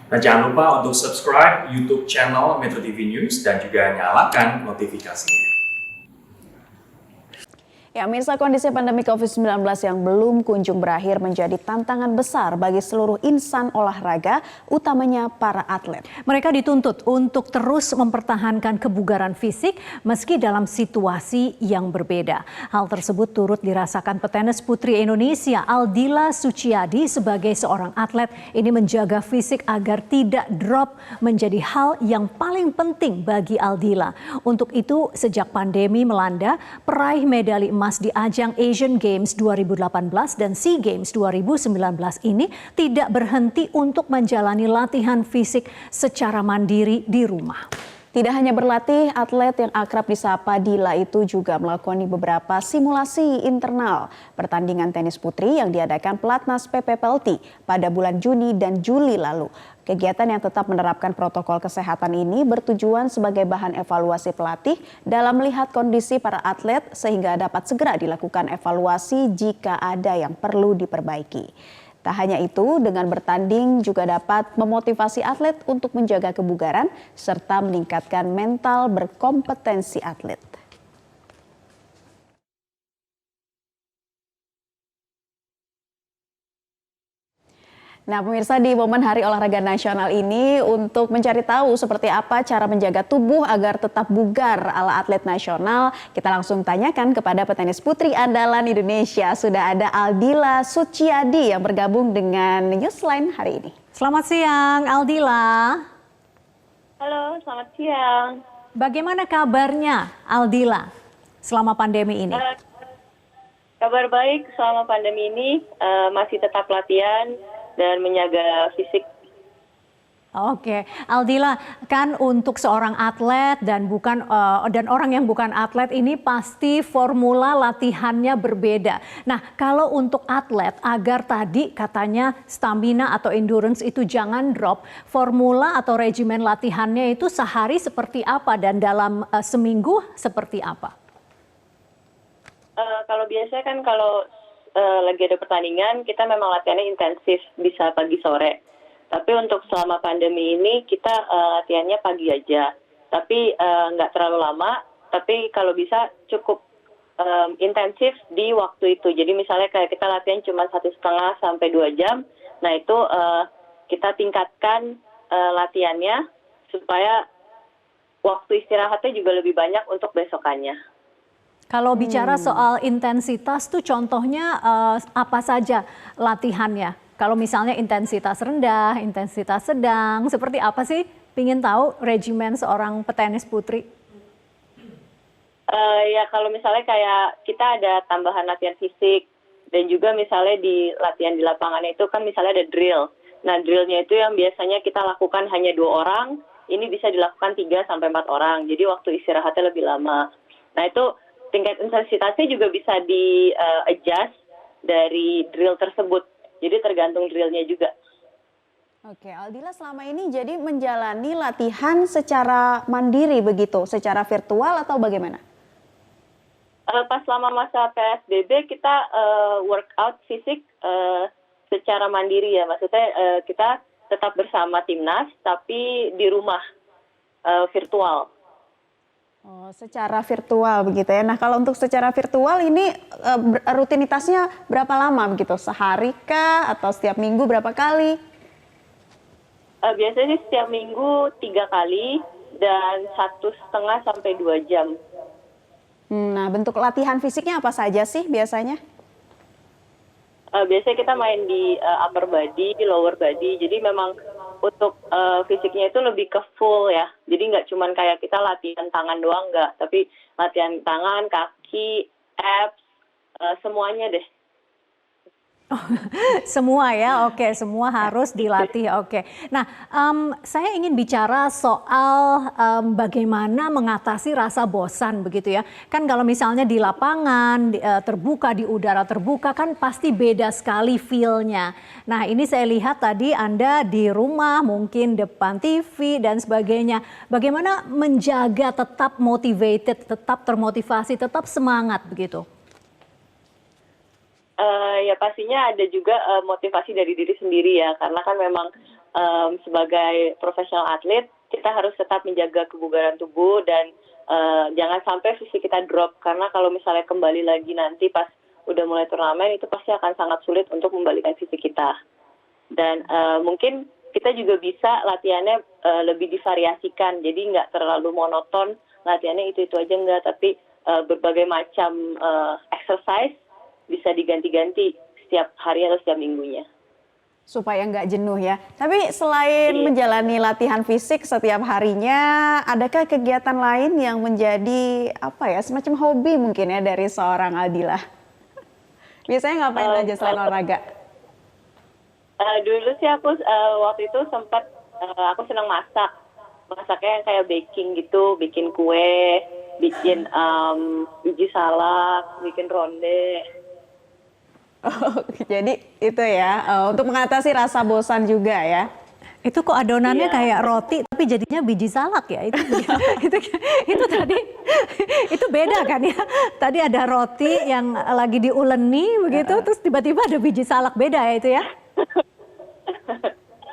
Dan jangan lupa untuk subscribe YouTube channel Metro TV News dan juga nyalakan notifikasinya. Ya, mirsa, kondisi pandemi COVID-19 yang belum kunjung berakhir menjadi tantangan besar bagi seluruh insan olahraga, utamanya para atlet. Mereka dituntut untuk terus mempertahankan kebugaran fisik meski dalam situasi yang berbeda. Hal tersebut turut dirasakan petenis putri Indonesia Aldila Suciadi sebagai seorang atlet. Ini menjaga fisik agar tidak drop menjadi hal yang paling penting bagi Aldila. Untuk itu, sejak pandemi melanda, peraih medali emas di ajang Asian Games 2018 dan SEA Games 2019 ini tidak berhenti untuk menjalani latihan fisik secara mandiri di rumah. Tidak hanya berlatih, atlet yang akrab disapa Dila itu juga melakoni beberapa simulasi internal pertandingan tenis putri yang diadakan Pelatnas PPPLT pada bulan Juni dan Juli lalu. Kegiatan yang tetap menerapkan protokol kesehatan ini bertujuan sebagai bahan evaluasi pelatih dalam melihat kondisi para atlet sehingga dapat segera dilakukan evaluasi jika ada yang perlu diperbaiki. Tak hanya itu, dengan bertanding juga dapat memotivasi atlet untuk menjaga kebugaran serta meningkatkan mental berkompetensi atlet. Nah, pemirsa, di momen Hari Olahraga Nasional ini untuk mencari tahu seperti apa cara menjaga tubuh agar tetap bugar ala atlet nasional, kita langsung tanyakan kepada petenis putri andalan Indonesia. Sudah ada Aldila Suciadi yang bergabung dengan Newsline hari ini. Selamat siang, Aldila. Halo, selamat siang. Bagaimana kabarnya, Aldila, selama pandemi ini? Kabar baik selama pandemi ini, masih tetap latihan dan menjaga fisik. Oke, Aldila, kan untuk seorang atlet dan orang yang bukan atlet ini pasti formula latihannya berbeda. Nah, kalau untuk atlet agar tadi katanya stamina atau endurance itu jangan drop, formula atau regimen latihannya itu sehari seperti apa dan dalam seminggu seperti apa? Kalau biasanya kan kalau lagi ada pertandingan, kita memang latihannya intensif, bisa pagi sore. Tapi untuk selama pandemi ini kita latihannya pagi aja. Tapi nggak terlalu lama, tapi kalau bisa cukup intensif di waktu itu. Jadi misalnya kayak kita latihan cuma 1,5 sampai 2 jam, nah itu kita tingkatkan latihannya supaya waktu istirahatnya juga lebih banyak untuk besokannya. Kalau bicara soal intensitas tuh contohnya apa saja latihannya? Kalau misalnya intensitas rendah, intensitas sedang, seperti apa sih? Pingin tahu regimen seorang petenis putri. Ya kalau misalnya kayak kita ada tambahan latihan fisik dan juga misalnya di latihan di lapangan itu kan misalnya ada drill. Nah drillnya itu yang biasanya kita lakukan hanya 2 orang, ini bisa dilakukan 3 sampai 4 orang. Jadi waktu istirahatnya lebih lama. Nah itu tingkat intensitasnya juga bisa di-adjust dari drill tersebut. Jadi tergantung drillnya juga. Oke, Aldila selama ini jadi menjalani latihan secara mandiri begitu, secara virtual atau bagaimana? Pas selama masa PSBB kita workout fisik secara mandiri ya. Maksudnya kita tetap bersama timnas tapi di rumah virtual. Oh, secara virtual begitu ya. Nah, kalau untuk secara virtual ini rutinitasnya berapa lama begitu? Sehari kah atau setiap minggu berapa kali? Biasanya sih setiap minggu 3 kali dan 1,5 sampai 2 jam. Nah, bentuk latihan fisiknya apa saja sih biasanya? Biasanya kita main di upper body, lower body. Jadi memang untuk fisiknya itu lebih ke full ya. Jadi nggak cuman kayak kita latihan tangan doang nggak, tapi latihan tangan, kaki, abs, semuanya deh. Oh, semua ya, oke, semua harus dilatih, oke. Nah, saya ingin bicara soal bagaimana mengatasi rasa bosan begitu ya. Kan kalau misalnya di lapangan terbuka, di udara terbuka kan pasti beda sekali feel-nya. Nah, ini saya lihat tadi Anda di rumah, mungkin depan TV dan sebagainya. Bagaimana menjaga tetap motivated, tetap termotivasi, tetap semangat begitu? Ya pastinya ada juga motivasi dari diri sendiri ya, karena kan memang sebagai profesional atlet kita harus tetap menjaga kebugaran tubuh dan jangan sampai fisik kita drop, karena kalau misalnya kembali lagi nanti pas udah mulai turnamen itu pasti akan sangat sulit untuk membalikan fisik kita. Dan mungkin kita juga bisa latihannya lebih divariasikan, jadi nggak terlalu monoton latihannya itu aja enggak, tapi berbagai macam exercise bisa diganti-ganti setiap hari atau setiap minggunya. Supaya nggak jenuh ya. Tapi selain menjalani latihan fisik setiap harinya, adakah kegiatan lain yang menjadi semacam hobi mungkin ya dari seorang Aldila? Biasanya ngapain aja selain olahraga? Dulu sih aku waktu itu sempat aku senang masak. Masaknya kayak baking gitu, bikin kue, bikin biji salak, bikin ronde. Oh, jadi itu ya, untuk mengatasi rasa bosan juga ya. Itu kok adonannya kayak roti tapi jadinya biji salak ya? Itu tadi itu beda kan ya? Tadi ada roti yang lagi diuleni begitu, terus tiba-tiba ada biji salak, beda ya itu ya?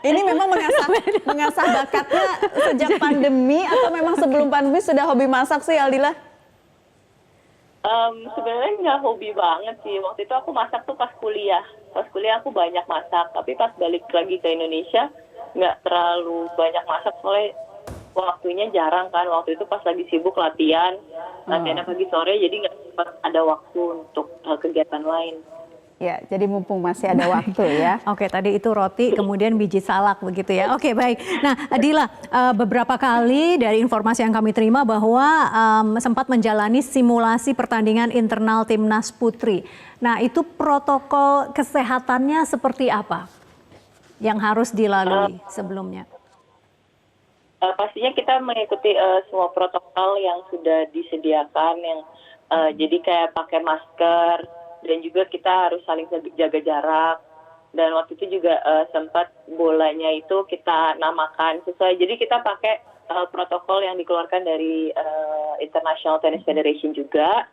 Ini memang mengasah bakatnya sejak pandemi atau memang sebelum pandemi sudah hobi masak sih Aldila? Sebenarnya nggak hobi banget sih. Waktu itu aku masak tuh pas kuliah. Pas kuliah aku banyak masak, tapi pas balik lagi ke Indonesia nggak terlalu banyak masak soalnya waktunya jarang kan. Waktu itu pas lagi sibuk latihannya pagi sore, jadi nggak sempat ada waktu untuk kegiatan lain. Ya, jadi mumpung masih ada waktu ya. Oke, tadi itu roti, kemudian biji salak begitu ya. Oke, baik. Nah, Adila, beberapa kali dari informasi yang kami terima bahwa sempat menjalani simulasi pertandingan internal Timnas Putri. Nah, itu protokol kesehatannya seperti apa yang harus dilalui sebelumnya? Pastinya kita mengikuti semua protokol yang sudah disediakan, yang jadi kayak pakai masker, dan juga kita harus saling jaga jarak. Dan waktu itu juga sempat bolanya itu kita namakan sesuai. Jadi kita pakai protokol yang dikeluarkan dari International Tennis Federation juga.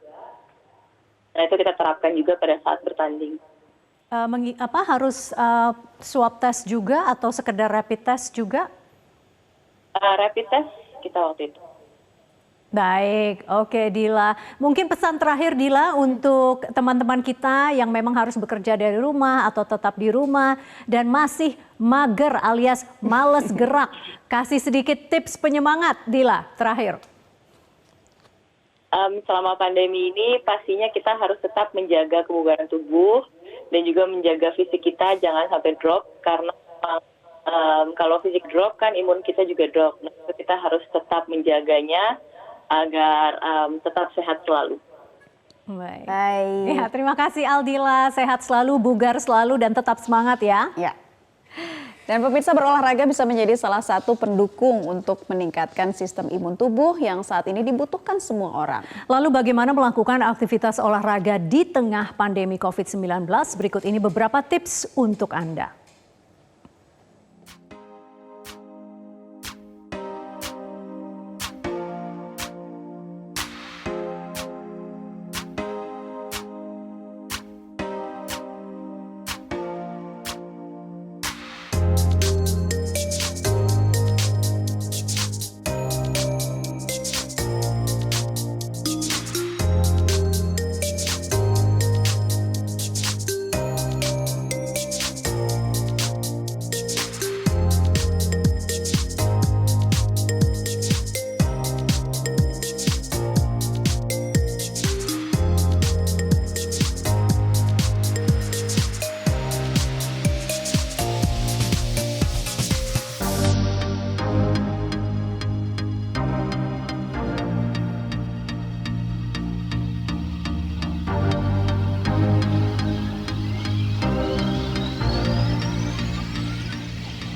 Nah itu kita terapkan juga pada saat bertanding. Harus swab test juga atau sekedar rapid test juga? Rapid test kita waktu itu. Baik, oke Dila. Mungkin pesan terakhir Dila untuk teman-teman kita yang memang harus bekerja dari rumah atau tetap di rumah dan masih mager alias males gerak. Kasih sedikit tips penyemangat Dila, terakhir. Selama pandemi ini pastinya kita harus tetap menjaga kebugaran tubuh dan juga menjaga fisik kita jangan sampai drop, karena kalau fisik drop kan imun kita juga drop. Nah, kita harus tetap menjaganya agar tetap sehat selalu. Baik. Baik. Ya, terima kasih Aldila, sehat selalu, bugar selalu, dan tetap semangat ya. Ya. Dan pemirsa, berolahraga bisa menjadi salah satu pendukung untuk meningkatkan sistem imun tubuh yang saat ini dibutuhkan semua orang. Lalu bagaimana melakukan aktivitas olahraga di tengah pandemi COVID-19? Berikut ini beberapa tips untuk Anda.